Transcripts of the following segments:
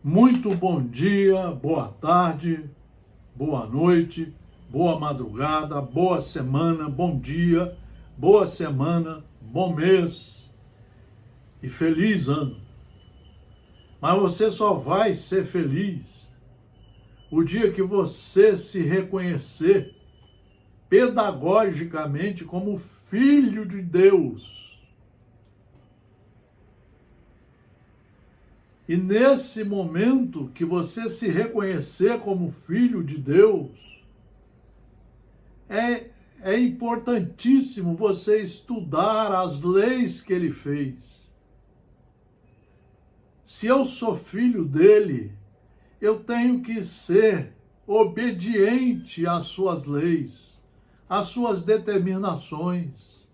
Muito bom dia, boa tarde, boa noite, boa madrugada, boa semana, bom dia, boa semana, bom mês e feliz ano. Mas você só vai ser feliz o dia que você se reconhecer pedagogicamente como filho de Deus. E nesse momento que você se reconhecer como filho de Deus, é importantíssimo você estudar as leis que ele fez. Se eu sou filho dele, eu tenho que ser obediente às suas leis, às suas determinações.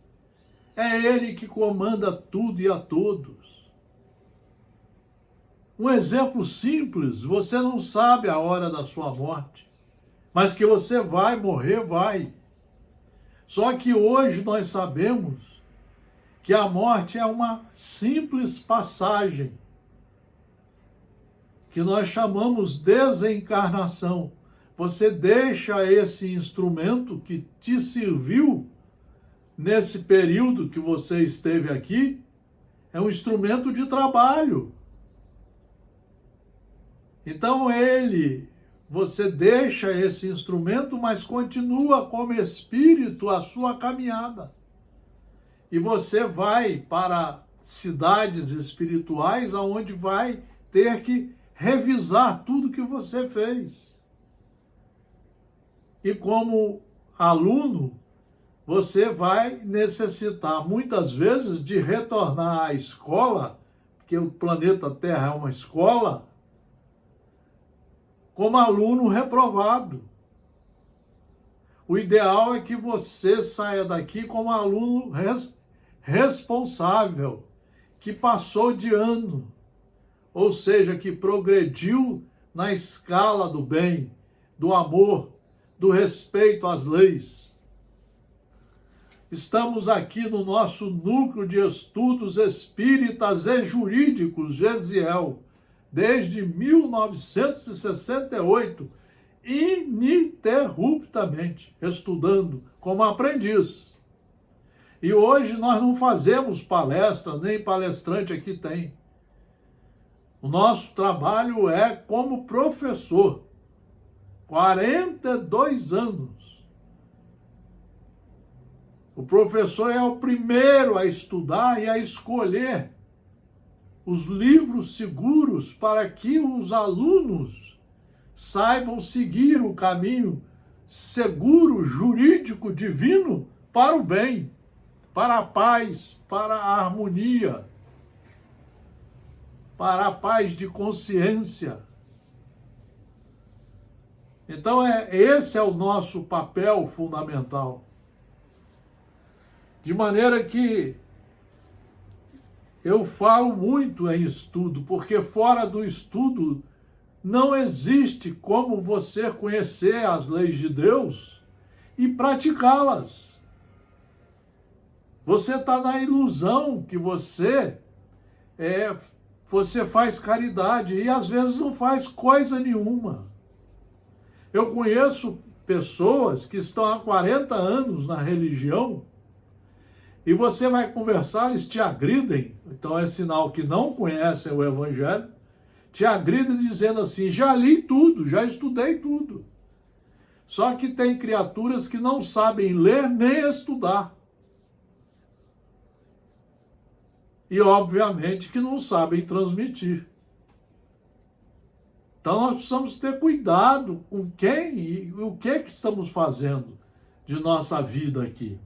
É ele que comanda tudo e a todos. Um exemplo simples, você não sabe a hora da sua morte, mas que você vai morrer, vai. Só que hoje nós sabemos que a morte é uma simples passagem, que nós chamamos desencarnação. Você deixa esse instrumento que te serviu nesse período que você esteve aqui, é um instrumento de trabalho. Então você deixa esse instrumento, mas continua como espírito a sua caminhada. E você vai para cidades espirituais onde vai ter que revisar tudo que você fez. E como aluno, você vai necessitar muitas vezes de retornar à escola, porque o planeta Terra é uma escola, como aluno reprovado. O ideal é que você saia daqui como aluno responsável, que passou de ano, ou seja, que progrediu na escala do bem, do amor, do respeito às leis. Estamos aqui no nosso núcleo de estudos espíritas e jurídicos, GESIEL, desde 1968, ininterruptamente, estudando como aprendiz. E hoje nós não fazemos palestra, nem palestrante aqui tem. O nosso trabalho é como professor, 42 anos. O professor é o primeiro a estudar e a escolher os livros seguros para que os alunos saibam seguir o caminho seguro, jurídico, divino, para o bem, para a paz, para a harmonia, para a paz de consciência. Então, esse é o nosso papel fundamental. De maneira que eu falo muito em estudo, porque fora do estudo não existe como você conhecer as leis de Deus e praticá-las. Você está na ilusão que você faz caridade e às vezes não faz coisa nenhuma. Eu conheço pessoas que estão há 40 anos na religião e você vai conversar, eles te agridem, então é sinal que não conhecem o Evangelho, te agridem dizendo assim, já li tudo, já estudei tudo. Só que tem criaturas que não sabem ler nem estudar. E obviamente que não sabem transmitir. Então nós precisamos ter cuidado com quem e o que estamos fazendo de nossa vida aqui.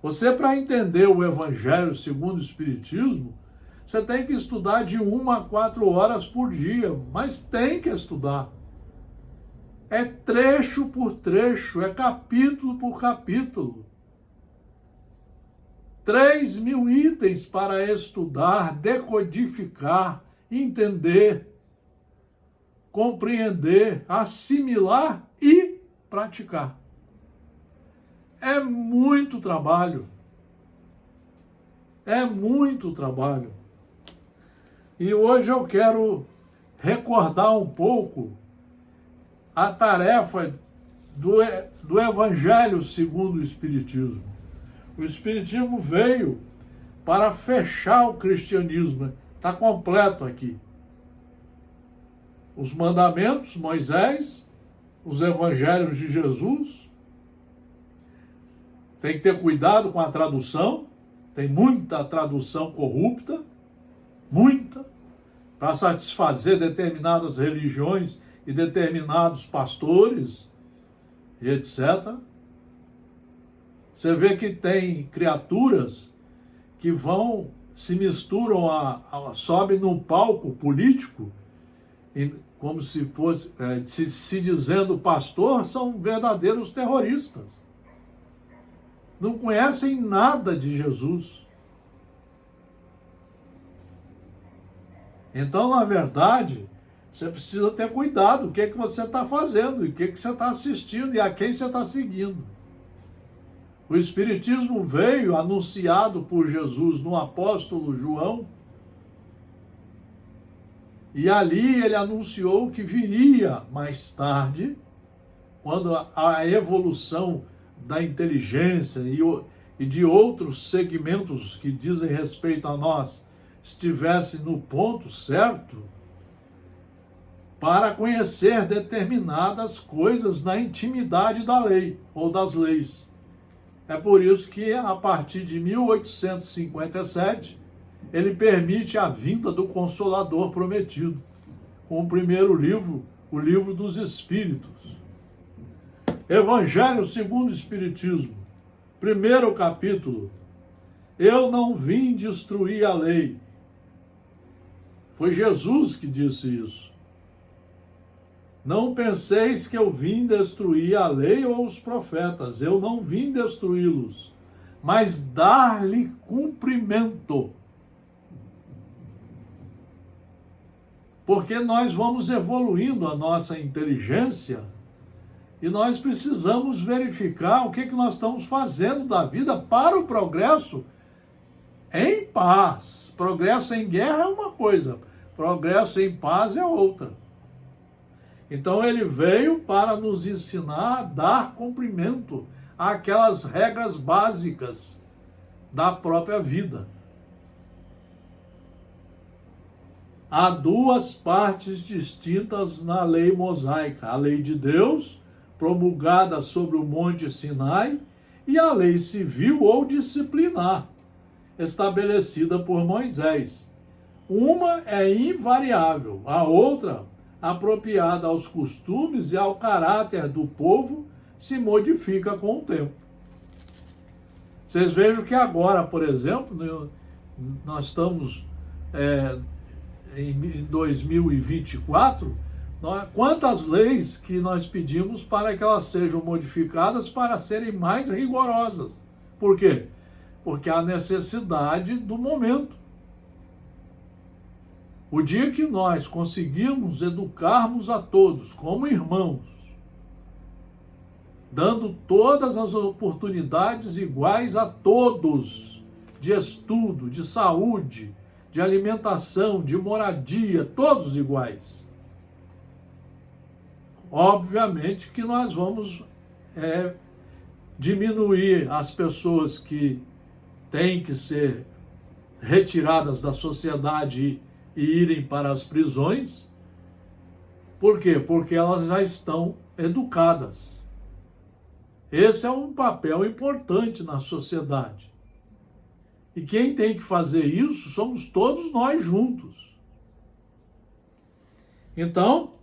Você, para entender o Evangelho segundo o Espiritismo, você tem que estudar de 1 a 4 horas por dia, mas tem que estudar. É trecho por trecho, é capítulo por capítulo. 3.000 itens para estudar, decodificar, entender, compreender, assimilar e praticar. É muito trabalho. É muito trabalho. E hoje eu quero recordar um pouco a tarefa do Evangelho segundo o Espiritismo. O Espiritismo veio para fechar o cristianismo. Está completo aqui. Os mandamentos, Moisés, os evangelhos de Jesus. Tem que ter cuidado com a tradução. Tem muita tradução corrupta, muita, para satisfazer determinadas religiões e determinados pastores e etc. Você vê que tem criaturas que se misturam, sobem no palco político, como se fosse, se dizendo pastor, são verdadeiros terroristas. Não conhecem nada de Jesus. Então, na verdade, você precisa ter cuidado o que é que você está fazendo, e o que é que você está assistindo e a quem você está seguindo. O Espiritismo veio anunciado por Jesus no apóstolo João, e ali ele anunciou que viria mais tarde, quando a evolução da inteligência e de outros segmentos que dizem respeito a nós estivesse no ponto certo, para conhecer determinadas coisas na intimidade da lei ou das leis. É por isso que, a partir de 1857, ele permite a vinda do Consolador prometido, com o primeiro livro, o Livro dos Espíritos. Evangelho segundo o Espiritismo, primeiro capítulo. Eu não vim destruir a lei. Foi Jesus que disse isso. Não penseis que eu vim destruir a lei ou os profetas. Eu não vim destruí-los, mas dar-lhe cumprimento. Porque nós vamos evoluindo a nossa inteligência e nós precisamos verificar o que nós estamos fazendo da vida para o progresso em paz. Progresso em guerra é uma coisa, progresso em paz é outra. Então ele veio para nos ensinar a dar cumprimento àquelas regras básicas da própria vida. Há duas partes distintas na lei mosaica: a lei de Deus, promulgada sobre o Monte Sinai, e a lei civil ou disciplinar, estabelecida por Moisés. Uma é invariável, a outra, apropriada aos costumes e ao caráter do povo, se modifica com o tempo. Vocês vejam que agora, por exemplo, nós estamos em 2024, quantas leis que nós pedimos para que elas sejam modificadas para serem mais rigorosas. Por quê? Porque há necessidade do momento. O dia que nós conseguirmos educarmos a todos como irmãos, dando todas as oportunidades iguais a todos, de estudo, de saúde, de alimentação, de moradia, todos iguais. Obviamente que nós vamos diminuir as pessoas que têm que ser retiradas da sociedade e irem para as prisões. Por quê? Porque elas já estão educadas. Esse é um papel importante na sociedade. E quem tem que fazer isso somos todos nós juntos. Então,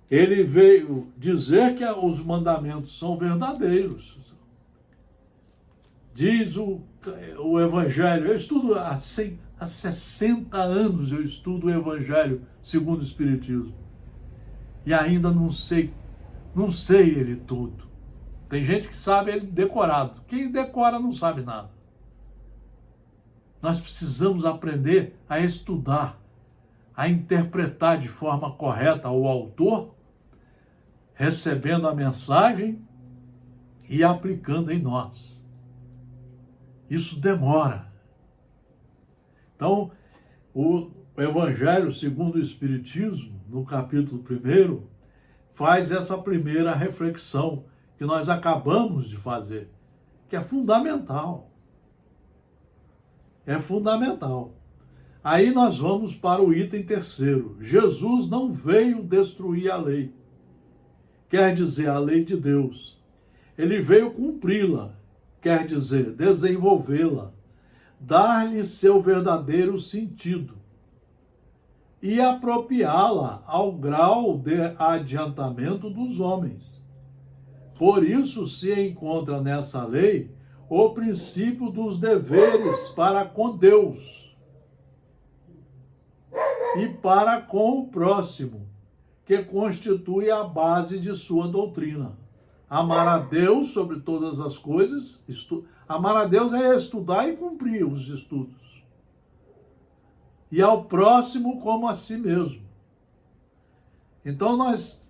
ele veio dizer que os mandamentos são verdadeiros. Diz o Evangelho, eu estudo há 60 anos, eu estudo o Evangelho segundo o Espiritismo. E ainda não sei ele todo. Tem gente que sabe ele decorado. Quem decora não sabe nada. Nós precisamos aprender a estudar, a interpretar de forma correta o autor, recebendo a mensagem e aplicando em nós. Isso demora. Então, o Evangelho segundo o Espiritismo, no capítulo 1, faz essa primeira reflexão que nós acabamos de fazer, que é fundamental. É fundamental. Aí nós vamos para o item 3º. Jesus não veio destruir a lei. Quer dizer, a lei de Deus. Ele veio cumpri-la, quer dizer, desenvolvê-la, dar-lhe seu verdadeiro sentido e apropriá-la ao grau de adiantamento dos homens. Por isso se encontra nessa lei o princípio dos deveres para com Deus e para com o próximo, que constitui a base de sua doutrina. Amar a Deus sobre todas as coisas, amar a Deus é estudar e cumprir os estudos. E ao próximo como a si mesmo. Então nós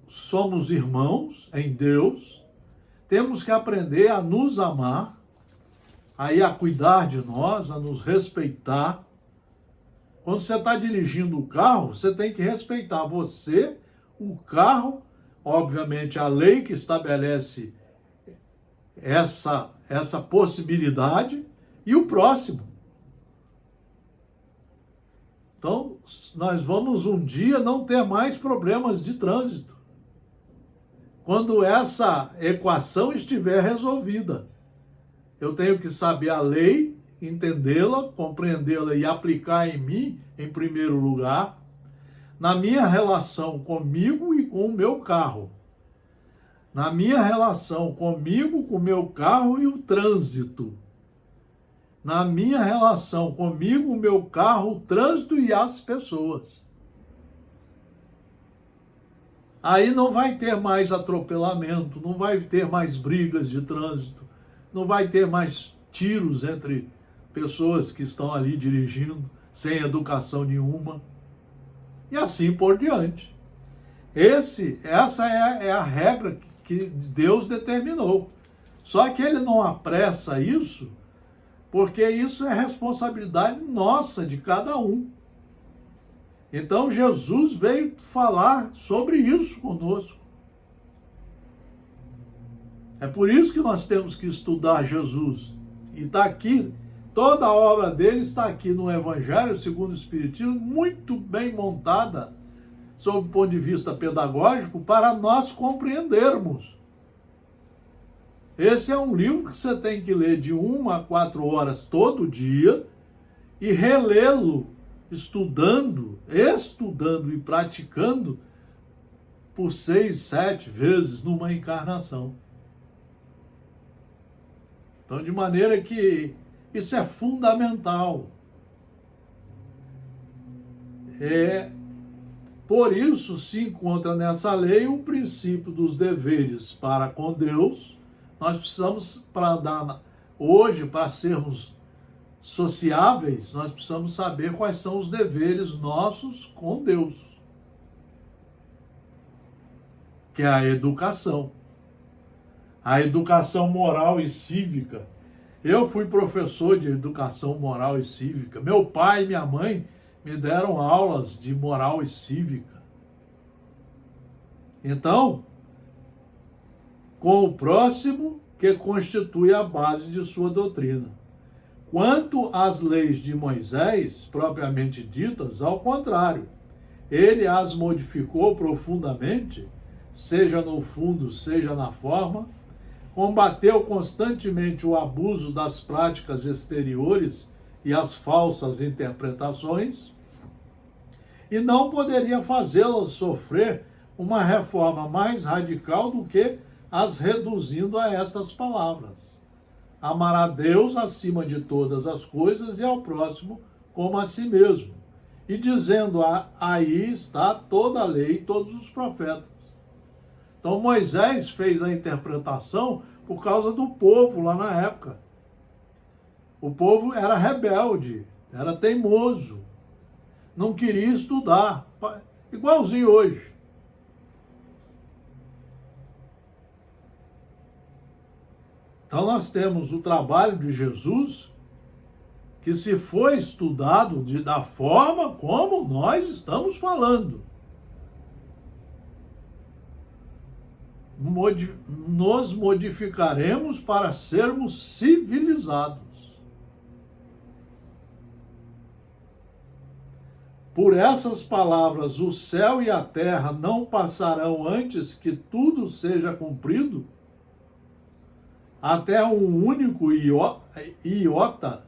somos irmãos em Deus, temos que aprender a nos amar, aí a cuidar de nós, a nos respeitar. Quando você está dirigindo o carro, você tem que respeitar você, o carro, obviamente a lei que estabelece essa possibilidade e o próximo. Então, nós vamos um dia não ter mais problemas de trânsito, quando essa equação estiver resolvida. Eu tenho que saber a lei, entendê-la, compreendê-la e aplicar em mim, em primeiro lugar, na minha relação comigo e com o meu carro. Na minha relação comigo, com o meu carro e o trânsito. Na minha relação comigo, o meu carro, o trânsito e as pessoas. Aí não vai ter mais atropelamento, não vai ter mais brigas de trânsito, não vai ter mais tiros entre pessoas que estão ali dirigindo, sem educação nenhuma, e assim por diante. Essa é a regra que Deus determinou. Só que ele não apressa isso, porque isso é responsabilidade nossa, de cada um. Então Jesus veio falar sobre isso conosco. É por isso que nós temos que estudar Jesus. E está aqui, toda a obra dele está aqui no Evangelho segundo o Espiritismo, muito bem montada, sob o ponto de vista pedagógico, para nós compreendermos. Esse é um livro que você tem que ler de 1 a 4 horas todo dia e relê-lo, estudando e praticando por 6, 7 vezes numa encarnação. Então, de maneira que isso é fundamental. Por isso se encontra nessa lei o princípio dos deveres para com Deus. Nós precisamos, para andar hoje, para sermos sociáveis, nós precisamos saber quais são os deveres nossos com Deus, que é a educação moral e cívica. Eu fui professor de educação moral e cívica. Meu pai e minha mãe me deram aulas de moral e cívica. Então, com o próximo, que constitui a base de sua doutrina. Quanto às leis de Moisés, propriamente ditas, ao contrário, ele as modificou profundamente, seja no fundo, seja na forma, combateu constantemente o abuso das práticas exteriores e as falsas interpretações, e não poderia fazê-las sofrer uma reforma mais radical do que as reduzindo a estas palavras: amar a Deus acima de todas as coisas e ao próximo como a si mesmo. E dizendo, aí está toda a lei e todos os profetas. Então Moisés fez a interpretação por causa do povo lá na época. O povo era rebelde, era teimoso, não queria estudar, igualzinho hoje. Então nós temos o trabalho de Jesus que se for estudado da forma como nós estamos falando, nos modificaremos para sermos civilizados. Por essas palavras, o céu e a terra não passarão antes que tudo seja cumprido? Até um único iota.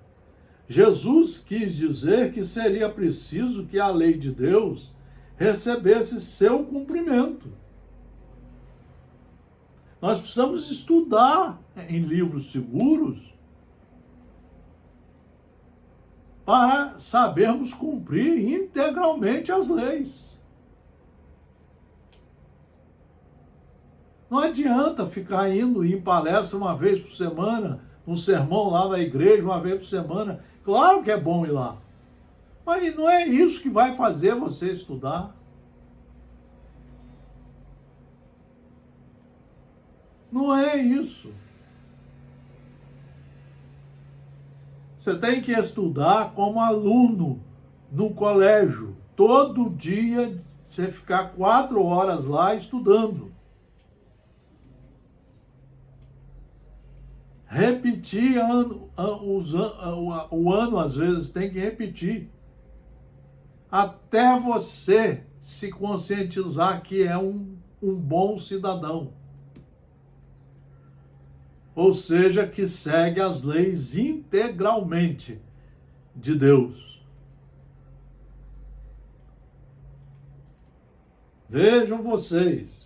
Jesus quis dizer que seria preciso que a lei de Deus recebesse seu cumprimento. Nós precisamos estudar em livros seguros para sabermos cumprir integralmente as leis. Não adianta ficar indo em palestra uma vez por semana, um sermão lá na igreja uma vez por semana. Claro que é bom ir lá, mas não é isso que vai fazer você estudar. Não é isso. Você tem que estudar como aluno no colégio. Todo dia você ficar 4 horas lá estudando. Repetir o ano, às vezes, tem que repetir. Até você se conscientizar que é um bom cidadão. Ou seja, que segue as leis integralmente de Deus. Vejam vocês.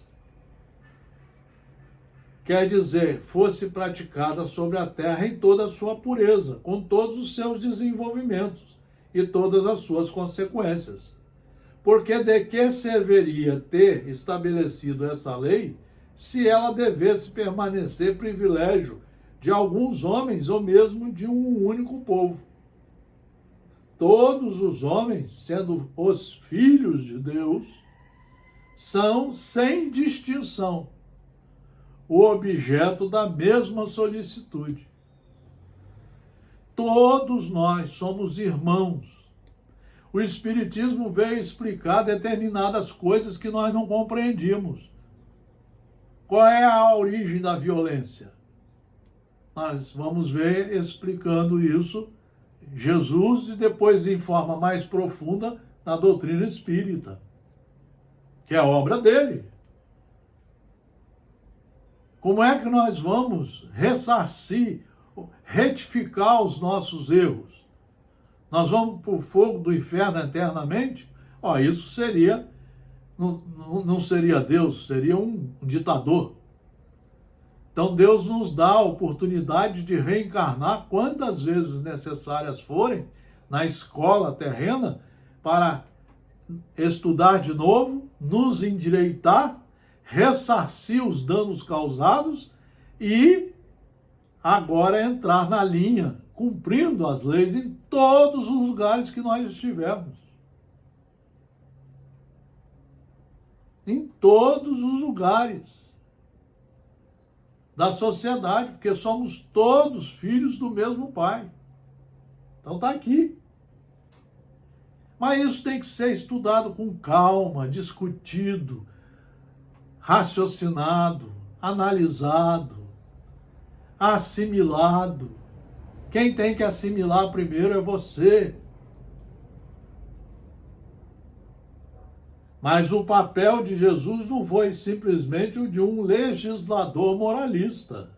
Quer dizer, fosse praticada sobre a terra em toda a sua pureza, com todos os seus desenvolvimentos e todas as suas consequências. Porque de que serviria ter estabelecido essa lei se ela devesse permanecer privilégio de alguns homens ou mesmo de um único povo? Todos os homens, sendo os filhos de Deus, são, sem distinção, o objeto da mesma solicitude. Todos nós somos irmãos. O Espiritismo veio explicar determinadas coisas que nós não compreendíamos. Qual é a origem da violência? Nós vamos ver explicando isso Jesus e depois em forma mais profunda na doutrina espírita, que é a obra dele. Como é que nós vamos ressarcir, retificar os nossos erros? Nós vamos para o fogo do inferno eternamente? Isso seria, não seria Deus, seria um ditador. Então Deus nos dá a oportunidade de reencarnar quantas vezes necessárias forem na escola terrena para estudar de novo, nos endireitar, ressarcir os danos causados e agora entrar na linha, cumprindo as leis em todos os lugares que nós estivermos. Em todos os lugares da sociedade, porque somos todos filhos do mesmo Pai. Então está aqui. Mas isso tem que ser estudado com calma, discutido, raciocinado, analisado, assimilado. Quem tem que assimilar primeiro é você. Mas o papel de Jesus não foi simplesmente o de um legislador moralista,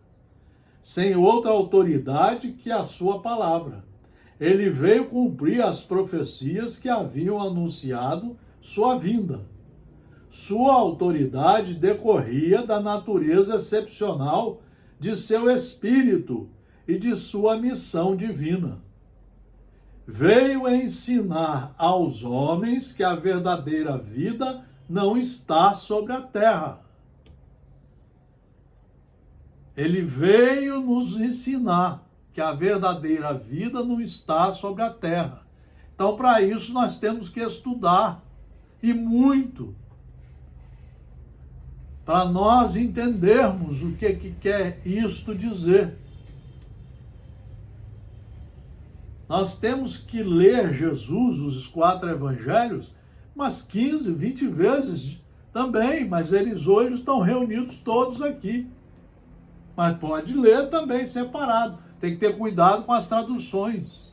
sem outra autoridade que a sua palavra. Ele veio cumprir as profecias que haviam anunciado sua vinda. Sua autoridade decorria da natureza excepcional de seu espírito e de sua missão divina. Veio ensinar aos homens que a verdadeira vida não está sobre a terra. Ele veio nos ensinar que a verdadeira vida não está sobre a terra. Então, para isso, nós temos que estudar, e muito, para nós entendermos o que quer isto dizer. Nós temos que ler Jesus, os 4 evangelhos, umas 15, 20 vezes também, mas eles hoje estão reunidos todos aqui. Mas pode ler também separado. Tem que ter cuidado com as traduções.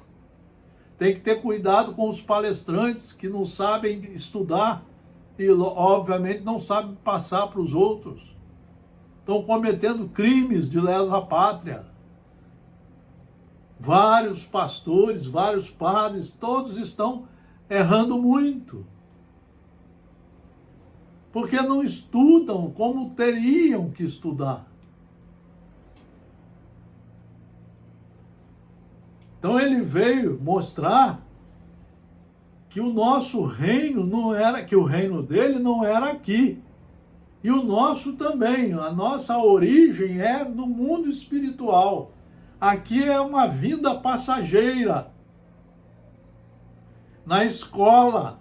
Tem que ter cuidado com os palestrantes que não sabem estudar e, obviamente, não sabem passar para os outros. Estão cometendo crimes de lesa pátria. Vários pastores, vários padres, todos estão errando muito. Porque não estudam como teriam que estudar. Então ele veio mostrar que o nosso reino não era, que o reino dele não era aqui. E o nosso também, a nossa origem é no mundo espiritual. Aqui é uma vinda passageira. Na escola.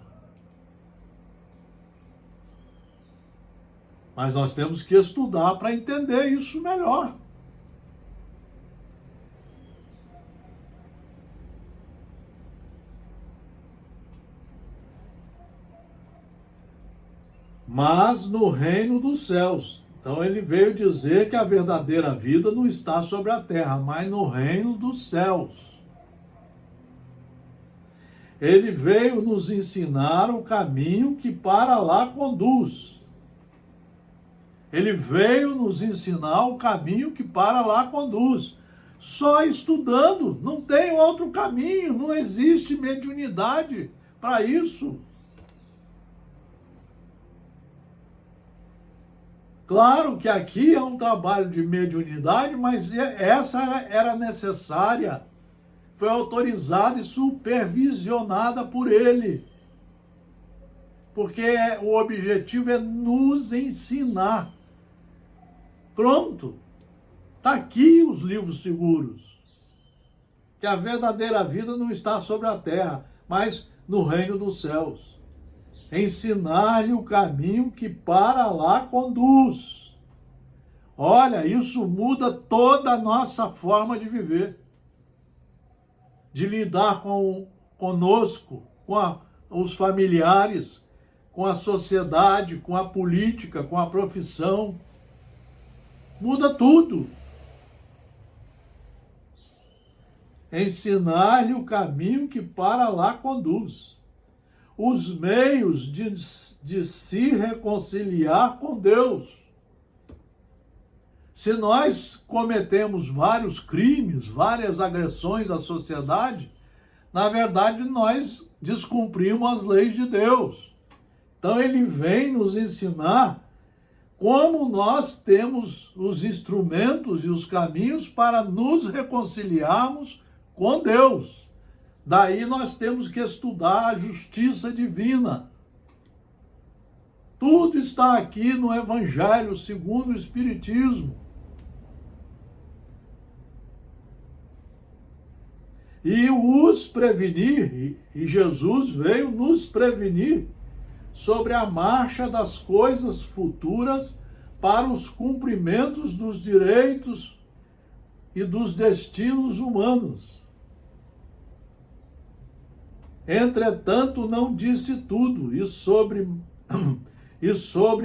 Mas nós temos que estudar para entender isso melhor. Mas no reino dos céus. Então ele veio dizer que a verdadeira vida não está sobre a terra, mas no reino dos céus. Ele veio nos ensinar o caminho que para lá conduz. Ele veio nos ensinar o caminho que para lá conduz. Só estudando, não tem outro caminho, não existe mediunidade para isso. Claro que aqui é um trabalho de mediunidade, mas essa era necessária, foi autorizada e supervisionada por ele. Porque o objetivo é nos ensinar. Pronto. Está aqui os livros seguros. Que a verdadeira vida não está sobre a terra, mas no reino dos céus. Ensinar-lhe o caminho que para lá conduz. Olha, isso muda toda a nossa forma de viver. De lidar conosco, com os familiares, com a sociedade, com a política, com a profissão. Muda tudo. Ensinar-lhe o caminho que para lá conduz. Os meios de se reconciliar com Deus. Se nós cometemos vários crimes, várias agressões à sociedade, na verdade nós descumprimos as leis de Deus. Então ele vem nos ensinar como nós temos os instrumentos e os caminhos para nos reconciliarmos com Deus. Daí nós temos que estudar a justiça divina. Tudo está aqui no Evangelho segundo o Espiritismo. E os prevenir, e Jesus veio nos prevenir sobre a marcha das coisas futuras para os cumprimentos dos direitos e dos destinos humanos. Entretanto, não disse tudo, e sobre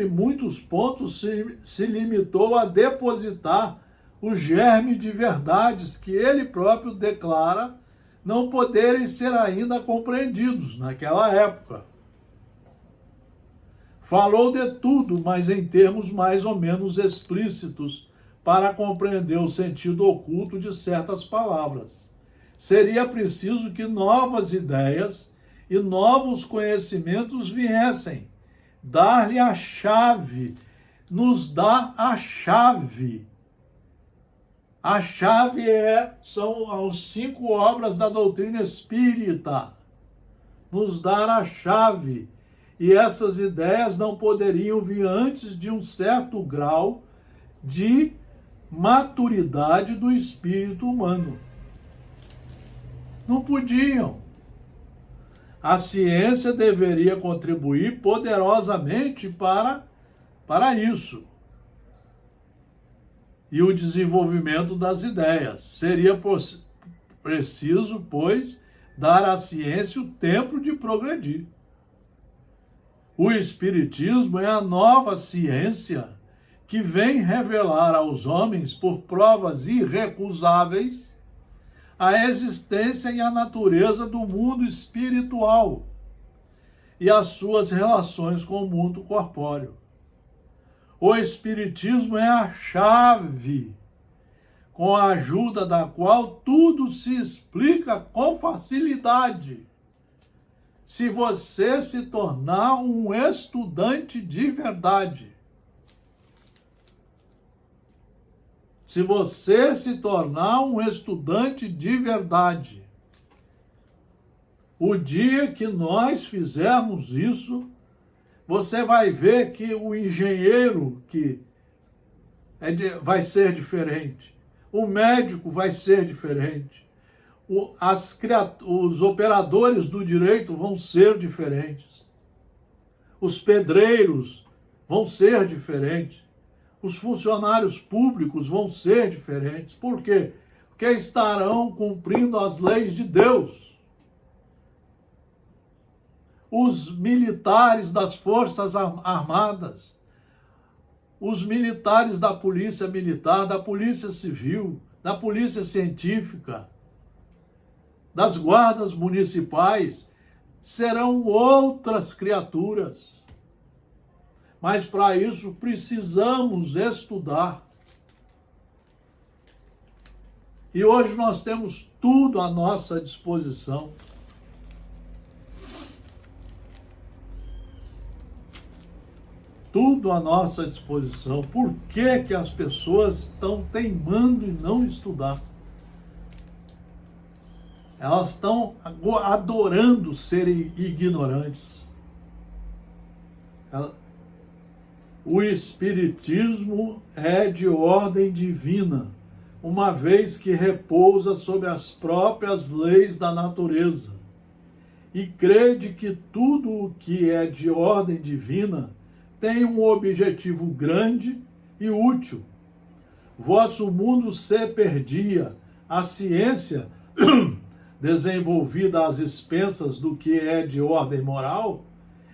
muitos pontos se limitou a depositar o germe de verdades que ele próprio declara não poderem ser ainda compreendidos naquela época. Falou de tudo, mas em termos mais ou menos explícitos, para compreender o sentido oculto de certas palavras. Seria preciso que novas ideias e novos conhecimentos viessem, dar-lhe a chave, nos dá a chave. A chave são as 5 obras da doutrina espírita, nos dar a chave. E essas ideias não poderiam vir antes de um certo grau de maturidade do espírito humano. Não podiam. A ciência deveria contribuir poderosamente para isso. E o desenvolvimento das ideias. Seria preciso, pois, dar à ciência o tempo de progredir. O Espiritismo é a nova ciência que vem revelar aos homens, por provas irrecusáveis, a existência e a natureza do mundo espiritual e as suas relações com o mundo corpóreo. O Espiritismo é a chave com a ajuda da qual tudo se explica com facilidade, se você se tornar um estudante de verdade. Se você se tornar um estudante de verdade. O dia que nós fizermos isso, você vai ver que o engenheiro vai ser diferente. O médico vai ser diferente. Os operadores do direito vão ser diferentes. Os pedreiros vão ser diferentes. Os funcionários públicos vão ser diferentes. Por quê? Porque estarão cumprindo as leis de Deus. Os militares das Forças Armadas, os militares da Polícia Militar, da Polícia Civil, da Polícia Científica, das guardas municipais, serão outras criaturas. Mas para isso precisamos estudar. E hoje nós temos tudo à nossa disposição. Tudo à nossa disposição. Por que que as pessoas estão teimando em não estudar? Elas estão adorando serem ignorantes. O Espiritismo é de ordem divina, uma vez que repousa sobre as próprias leis da natureza, e crede que tudo o que é de ordem divina tem um objetivo grande e útil. Vosso mundo se perdia, a ciência, desenvolvida às expensas do que é de ordem moral,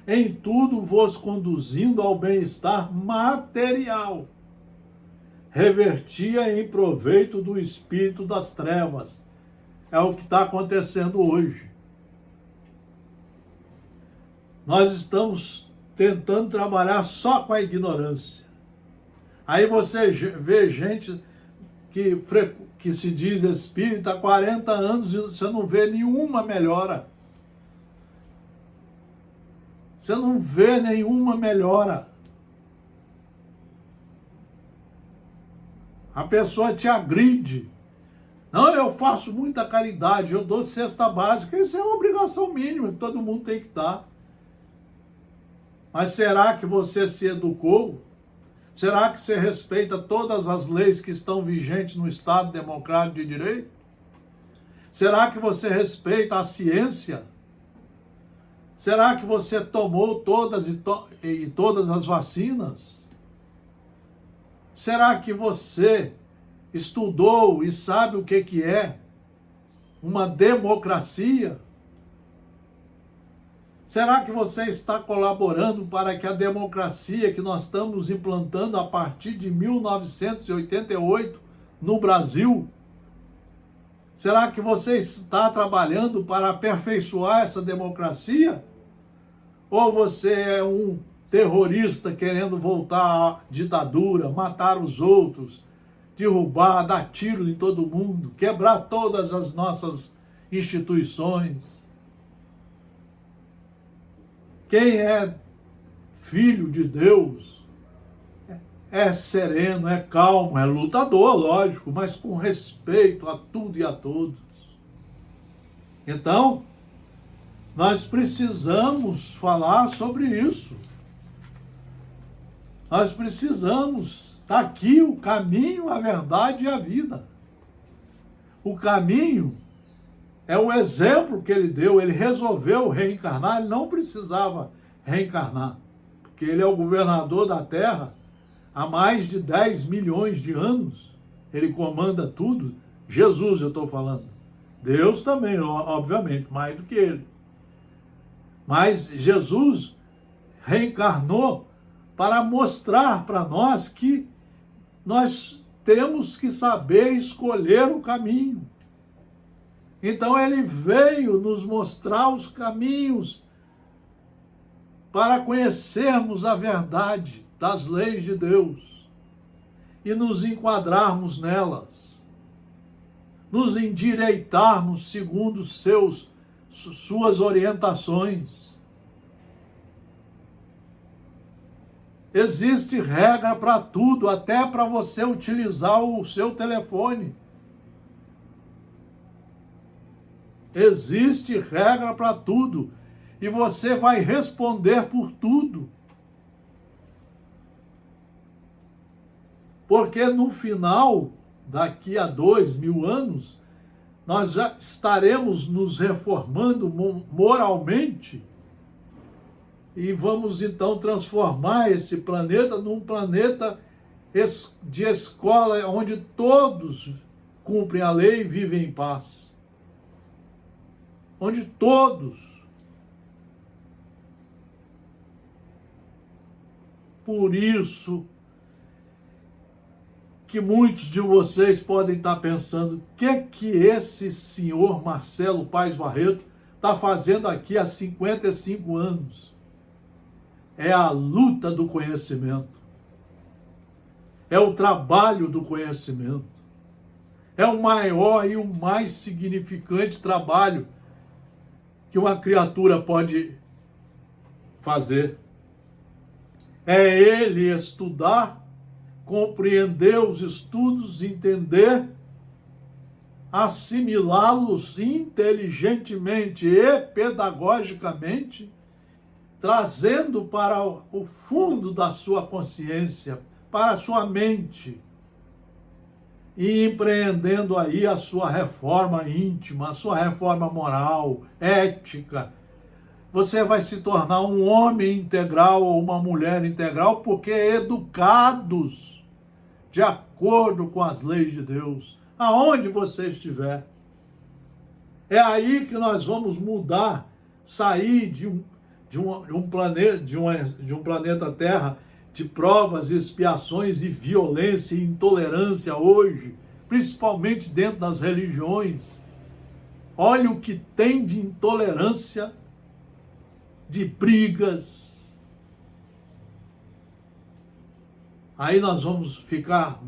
em tudo vos conduzindo ao bem-estar material, revertia em proveito do espírito das trevas. É o que está acontecendo hoje. Nós estamos tentando trabalhar só com a ignorância. Aí você vê gente que se diz espírita há 40 anos e você não vê nenhuma melhora. Você não vê nenhuma melhora. A pessoa te agride. Não, eu faço muita caridade, eu dou cesta básica. Isso é uma obrigação mínima que todo mundo tem que dar. Mas será que você se educou? Será que você respeita todas as leis que estão vigentes no Estado Democrático de Direito? Será que você respeita a ciência? Será que você tomou todas as vacinas? Será que você estudou e sabe o que é uma democracia? Será que você está colaborando para que a democracia que nós estamos implantando a partir de 1988 no Brasil, será que você está trabalhando para aperfeiçoar essa democracia? Ou você é um terrorista querendo voltar à ditadura, matar os outros, derrubar, dar tiro em todo mundo, quebrar todas as nossas instituições? Quem é filho de Deus é sereno, é calmo, é lutador, lógico, mas com respeito a tudo e a todos. Então, nós precisamos falar sobre isso. Nós precisamos, está aqui o caminho, a verdade e a vida. O caminho é o exemplo que ele deu, ele resolveu reencarnar, ele não precisava reencarnar, porque ele é o governador da Terra há mais de 10 milhões de anos, ele comanda tudo, Jesus eu estou falando, Deus também, obviamente, mais do que ele. Mas Jesus reencarnou para mostrar para nós que nós temos que saber escolher o caminho. Então ele veio nos mostrar os caminhos para conhecermos a verdade das leis de Deus e nos enquadrarmos nelas, nos endireitarmos segundo suas orientações. Existe regra para tudo, até para você utilizar o seu telefone. Existe regra para tudo. E você vai responder por tudo. Porque no final, daqui a 2000 anos, nós já estaremos nos reformando moralmente e vamos então transformar esse planeta num planeta de escola onde todos cumprem a lei e vivem em paz. Onde todos. Por isso que muitos de vocês podem estar pensando, o que esse senhor Marcelo Paes Barreto está fazendo aqui há 55 anos? É a luta do conhecimento. É o trabalho do conhecimento. É o maior e o mais significante trabalho que uma criatura pode fazer. É ele estudar, compreender os estudos, entender, assimilá-los inteligentemente e pedagogicamente, trazendo para o fundo da sua consciência, para a sua mente, e empreendendo aí a sua reforma íntima, a sua reforma moral, ética. Você vai se tornar um homem integral ou uma mulher integral porque educados de acordo com as leis de Deus, aonde você estiver. É aí que nós vamos mudar, sair de um planeta Terra de provas, expiações e violência e intolerância hoje, principalmente dentro das religiões. Olha o que tem de intolerância, de brigas. Aí nós vamos ficar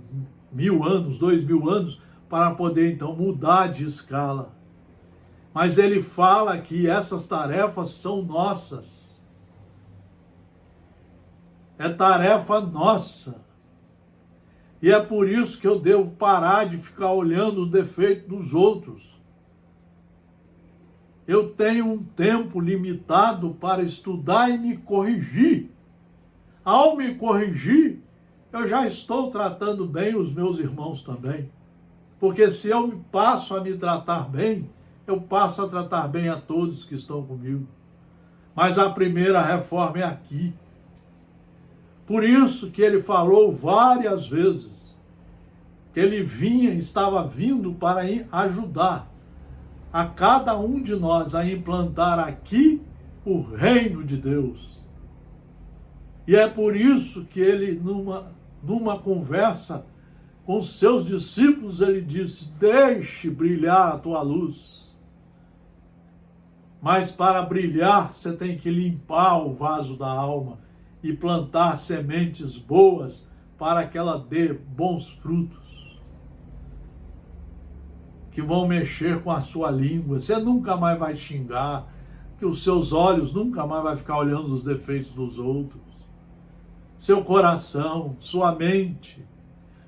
1000 anos, 2000 anos, para poder então mudar de escala. Mas ele fala que essas tarefas são nossas. É tarefa nossa. E é por isso que eu devo parar de ficar olhando os defeitos dos outros. Eu tenho um tempo limitado para estudar e me corrigir. Ao me corrigir, eu já estou tratando bem os meus irmãos também. Porque se eu passo a me tratar bem, eu passo a tratar bem a todos que estão comigo. Mas a primeira reforma é aqui. Por isso que ele falou várias vezes que ele estava vindo para ajudar a cada um de nós a implantar aqui o reino de Deus. E é por isso que ele, numa conversa com seus discípulos, ele disse: deixe brilhar a tua luz. Mas para brilhar, você tem que limpar o vaso da alma e plantar sementes boas para que ela dê bons frutos, que vão mexer com a sua língua. Você nunca mais vai xingar, que os seus olhos nunca mais vai ficar olhando os defeitos dos outros. Seu coração, sua mente,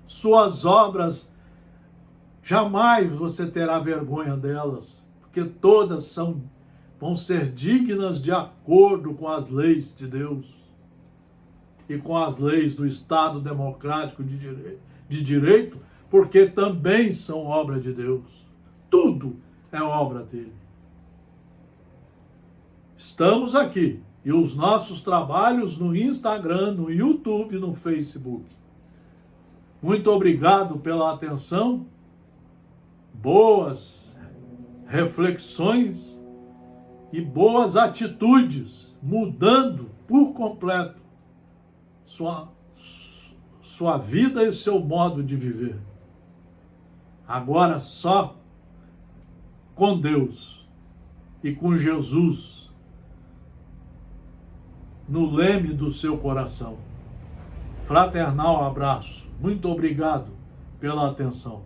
suas obras, jamais você terá vergonha delas, porque todas vão ser dignas de acordo com as leis de Deus e com as leis do Estado democrático de direito, porque também são obra de Deus. Tudo é obra dele. Estamos aqui. E os nossos trabalhos no Instagram, no YouTube, no Facebook. Muito obrigado pela atenção. Boas reflexões e boas atitudes, mudando por completo sua vida e seu modo de viver. Agora só com Deus e com Jesus no leme do seu coração. Fraternal abraço. Muito obrigado pela atenção.